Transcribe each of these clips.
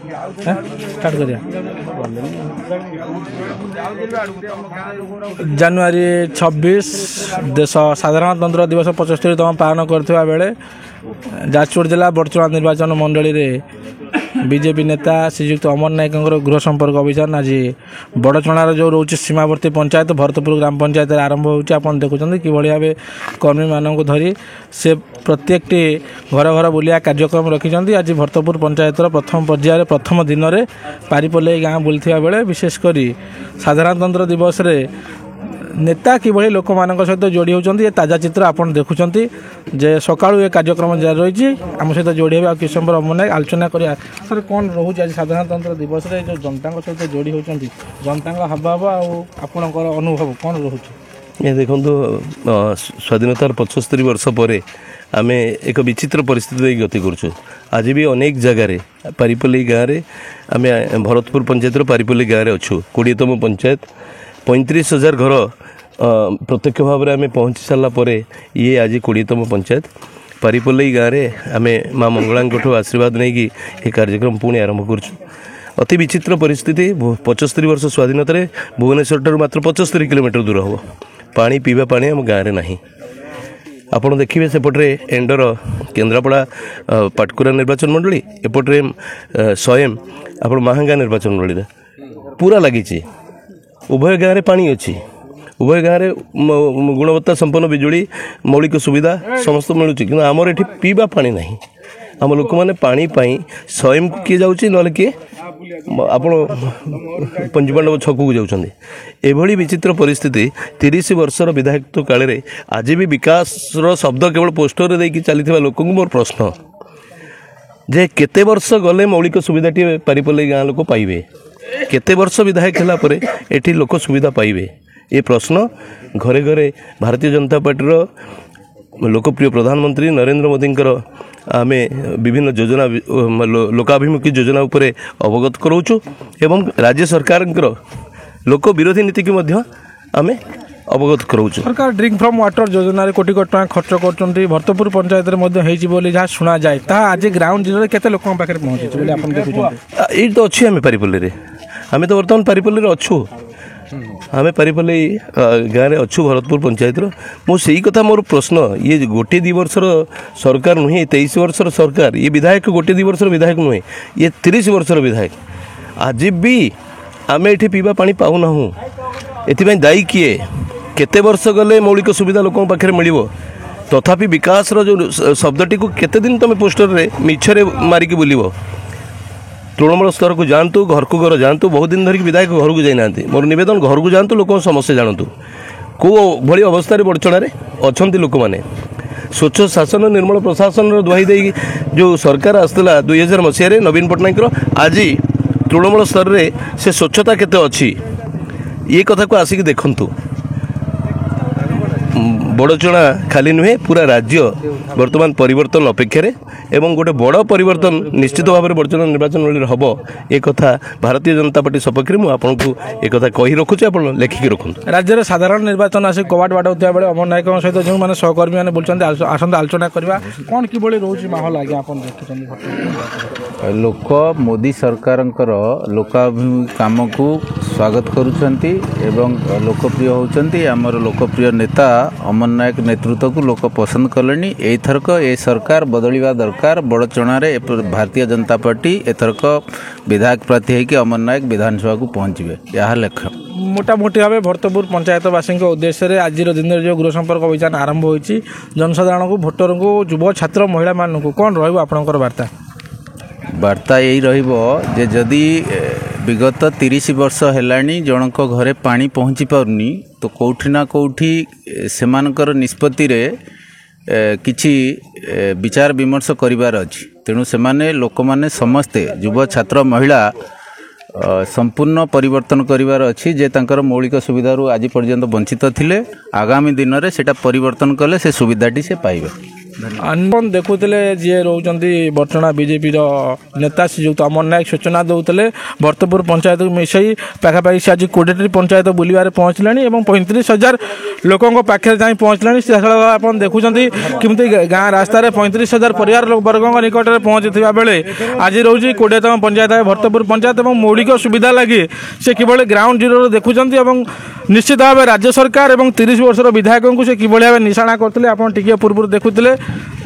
Start करिया जनवरी 26 देश साधारणतंत्र दिवस 75तम पालन करथिबा बेले जाजपुर जिला बड़चुआ निर्वाचन मंडली रे बीजेपी नेता श्रीजुक्त अमर नायक गृह संपर्क अभियान आज बड़चणार जो रोचे सीमावर्ती पंचायत भरतपुर ग्राम पंचायत आरंभ होती आप देखुं कि भाव कर्मी मानक धरी से प्रत्येक घर घर बुलिया कार्यक्रम रखिंट आज भरतपुर पंचायतर प्रथम पर्यायर प्रथम दिन में पारिपल्लई गाँ बुलता बेले विशेषकर साधारणतंत्र दिवस रे नेता किभली लोक मान सहित जोड़ी होती ये ताजा चित्र आप देखुं जे सकाळू ये कार्यक्रम जारी रही आम सहित जोड़ी हे किस समय अमर आलोचना करिया सर कौन रोचे आज साधारणतंत्र दिवस रे जो जनता सहित जोड़ी होती जनता हाव आपणकर अनुभव कौन रोचे ये देखो स्वाधीनतार 75 वर्ष पर आम एक विचित्र परिस्थिति गति करुँ आज भी अनेक जगार पारिपल्लई गाँव में आम भरतपुर पंचायत पारिपल्लई गाँव में अच्छु 20तम पंचायत 35,000 घर प्रत्यक्ष भाव में आम पहुँची सारापर ये आज 20तम पंचायत पारिपल्लई गाँव में आम माँ मंगला आशीर्वाद नहीं कि ये कार्यक्रम पुणी आरंभ करुँ अति विचित्र परिस्थिति 75 वर्ष स्वाधीनता भुवनेश्वर ठार मात्र 75 किलोमीटर दूर हम पानी पीवा पानी आम गाँव में नहीं आपड़ देखिए सेपटे एंडर केन्द्रापड़ा पाटकुरा निर्वाचन मंडली एपटे स्वयं आप महांगा निर्वाचन मंडली पूरा लगी उभय गाँव में पानी अच्छी उभय गाँव में गुणवत्ता संपन्न बिजुली मौलिक सुविधा समस्त मिलूँ कि आमर ये पीवा पानी ना आम लोक मैंने पानी स्वयं किए जाऊँगी ना किए आप पंचपांडव छक को जाऊँगी एभली विचित्र परिस्थिति 30 वर्षर विधायकत्व काल में आज भी विकास शब्द केवल पोस्टर देकी चली लोक मोर प्रश्न जे केते वर्ष गले मौलिक सुविधाटी पारिपल्लई गाँ लोक पाइबे केते वर्ष विधायक है पर एठी लोक सुविधा पाइबे ये प्रश्न घरे घरे भारतीय जनता पार्टी लोकप्रिय प्रधानमंत्री नरेंद्र मोदी आम विभिन्न योजना लोकाभिमुखी योजना उपर अवगत कराऊँ एवं राज्य सरकार लोक विरोधी नीति की आम अवगत कराऊँ। सरकार ड्रिंक फ्रॉम वाटर योजना कोटी कोटी टका खर्च कर भरतपुर पंचायत जहाँ शुणा जाए आज ग्राउंड जीरो केते लोक पाखे पहुँचे ये तो अच्छी आम पारिपल्लई आम तो बर्तमान पारिपल्लई अच्छु आम पारिपल्लई गाँव में अच्छु भरतपुर पंचायत मुझे कथा मोर प्रश्न ये गोटे 2 वर्षर सरकार नुहे 23 वर्षर सरकार ये विधायक गोटे 2 वर्षर विधायक नुहे ये 30 वर्षर विधायक आज भी आम ये पीवा पानी पाऊना एथि दायी किए केते वर्ष गले मौलिक सुविधा लोक पाखे मिल तथापि विकास जो शब्दटी को केते दिन तुम पोस्टर रे मिछरे मारिकी बुलिबो तृणमूल स्तर को जातु घर को घर जातु बहुत दिन धरिक विधायक घर को जाना मोर नवेदन घर को जातु लोक समस्या जानतु कौ भली अवस्था बड़चणार अच्छा लोक मैंने स्वच्छ शासन निर्मल प्रशासन दुहाई दे जो सरकार आसला 2000 मसीह नवीन पट्टनायक आज तृणमूल स्तर में से स्वच्छता केते अच्छी ये कथा को आसिक देखंतु बड़चणा खाली नुहे पूरा राज्य वर्तमान परिवर्तन अपेक्षा एवं गोटे बड़ परिवर्तन निश्चित भाव में बड़चणा निर्वाचन मंडली हम एक कथा भारतीय जनता पार्टी सपक्ष मुझे आपको एक कथा कही रखुच्छे आप लेखिकी रखुँ राज्य में साधारण निर्वाचन आसी कबाट बाड़ाऊा बेले अमर नायक सहित जो मैंने सहकर्मी मैंने बोलते आसंत आलोचना करवा कौन कि रोचे माहौल आगे आप लोक मोदी सरकार लोकाभिमुखी काम को स्वागत करुछंती एवं लोकप्रिय होचंती आमर लोकप्रिय नेता अमर नायक नेतृत्व को लोक पसंद कले एथरक ए सरकार बदलवा दरकार बड़चणार भारतीय जनता पार्टी एथरक विधायक प्रार्थी होकर अमर नायक विधानसभा को पहुँचे यह लक्ष्य मोटामोटी भाव भरतपुर पंचायतवासी उद्देश्य आज दिन जो गृह संपर्क अभियान आरंभ होती जनसाधारण को भोटर को युव छात्र महिला मानक कौन रहा वार्ता वार्ता यही रही जदि विगत 30 वर्ष है जनक घरे पानी पहुँची पारनी तो कौटी ना कौटी सेमानकर निष्पत्ति रे किछि विचार विमर्श करिवार अछि तेणु सेमाने लोक माने समस्ते युवा छात्र महिला संपूर्ण परिवर्तन करिवार अछि जे तांकर मौलिक सुविधारू आज पर्यंत वंचित थिले आगामी दिन रे सेटा परिवर्तन कले से सुविधाटी से पाइबे अनबन देखुले जी रोचंती बर्चणा बीजेपी नेता श्रीजुक्त अमर नायक सूचना दौले भरतपुर पंचायत को मिसई पाखापाखि से आज 20टी पंचायत बुलवार पहुँचला और 35,000 ଲୋକଙ୍କ ପାଖରେ ଯାଇ ପହଞ୍ଚିଲାଣି। ସିଧାସଳଖ ଆପଣ ଦେଖୁଛନ୍ତି କେମିତି ଗାଁ ରାସ୍ତାରେ 35,000 ପରିବାର ବର୍ଗଙ୍କ ନିକଟରେ ପହଞ୍ଚିଥିବା ବେଳେ ଆଜି ରହୁଛି 20ତମ ପଞ୍ଚାୟତ ଭରତପୁର ପଞ୍ଚାୟତ ଏବଂ ମୌଳିକ ସୁବିଧା ଲାଗି ସେ କିଭଳି ଗ୍ରାଉଣ୍ଡ ଜିରୋରୁ ଦେଖୁଛନ୍ତି ଏବଂ ନିଶ୍ଚିତ ଭାବେ ରାଜ୍ୟ ସରକାର ଏବଂ 30 ବର୍ଷର ବିଧାୟକଙ୍କୁ ସେ କିଭଳି ଭାବେ ନିଶାଣା କରିଥିଲେ ଆପଣ ଟିକିଏ ପୂର୍ବରୁ ଦେଖୁଥିଲେ।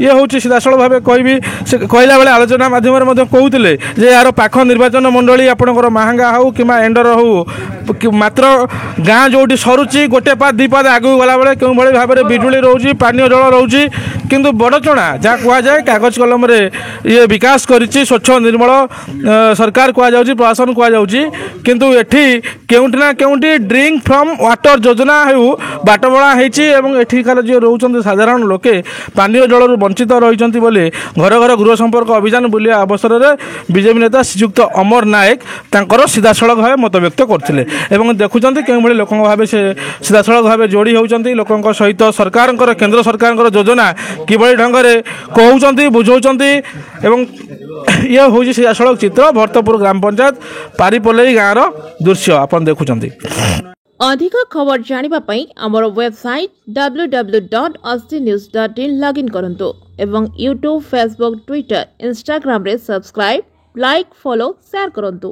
ଇଏ ହେଉଛି ସିଧାସଳଖ ଭାବେ କହିବି ସେ କହିଲା ବେଳେ ଆଲୋଚନା ମାଧ୍ୟମରେ ମଧ୍ୟ କହୁଥିଲେ ଯେ ଏହାର ପାଖ ନିର୍ବାଚନ ମଣ୍ଡଳୀ ଆପଣଙ୍କର ମାହାଙ୍ଗା ହେଉ କିମ୍ବା ଏଣ୍ଡର ହେଉ ମାତ୍ର ଗାଁ ଯେଉଁଠି ସରୁଛି ଗୋଟେ ପାଦ ଦୁଇ ପାଦ ଆଗକୁ ଗଲାବେଳେ କେଉଁଭଳି ଭାବରେ ବିଜୁଳି ରହୁଛି ପାନୀୟ ଜଳ ରହୁଛି କିନ୍ତୁ ବଡ଼ଚଣା ଯାହା କୁହାଯାଏ କାଗଜ କଲମରେ ଇଏ ବିକାଶ କରିଛି ସ୍ୱଚ୍ଛ ନିର୍ମଳ ସରକାର କୁହାଯାଉଛି ପ୍ରଶାସନ କୁହାଯାଉଛି କିନ୍ତୁ ଏଠି କେଉଁଠି ନା କେଉଁଠି ଡ୍ରିଙ୍କ ଫ୍ରମ୍ ୱାଟର ଯୋଜନା ହେଉ ବାଟବଣା ହେଇଛି ଏବଂ ଏଠିକାର ଯିଏ ରହୁଛନ୍ତି ସାଧାରଣ ଲୋକେ ପାନୀୟ ଜଳରୁ ବଞ୍ଚିତ ରହିଛନ୍ତି ବୋଲି ଘର ଘର ଗୃହ ସମ୍ପର୍କ ଅଭିଯାନ ବୁଲିବା ଅବସରରେ ବିଜେପି ନେତା ଶ୍ରୀଯୁକ୍ତ ଅମର ନାୟକ ତାଙ୍କର ସିଧାସଳଖ ଭାବେ ମତବ୍ୟକ୍ତ କରିଥିଲେ ଏବଂ ଦେଖୁଛନ୍ତି କେଉଁଭଳି ଲୋକଙ୍କ ଭାବେ ସେ ସିଧାସଳଖ ଭାବେ ଯୋଡ଼ି ହେଉଛନ୍ତି ଲୋକଙ୍କ ସହିତ ସରକାରଙ୍କର କେନ୍ଦ୍ର ସରକାରଙ୍କର ଯୋଜନା କିଭଳି ଢଙ୍ଗରେ କହୁଛନ୍ତି ବୁଝାଉଛନ୍ତି ଏବଂ ଇଏ ହେଉଛି ସିଧାସଳଖ ଚିତ୍ର ଭରତପୁର ଗ୍ରାମ ପଞ୍ଚାୟତ ପାରିପଲେଇ ଗାଁର ଦୃଶ୍ୟ ଆପଣ ଦେଖୁଛନ୍ତି। ଅଧିକ ଖବର ଜାଣିବା ପାଇଁ ଆମର ୱେବସାଇଟ୍ www.astnews.in ଲଗ୍ଇନ୍ କରନ୍ତୁ ଏବଂ ୟୁଟ୍ୟୁବ ଫେସବୁକ୍ ଟ୍ୱିଟର ଇନଷ୍ଟାଗ୍ରାମରେ ସବସ୍କ୍ରାଇବ୍ ଲାଇକ୍ ଫଲୋ ସେୟାର କରନ୍ତୁ।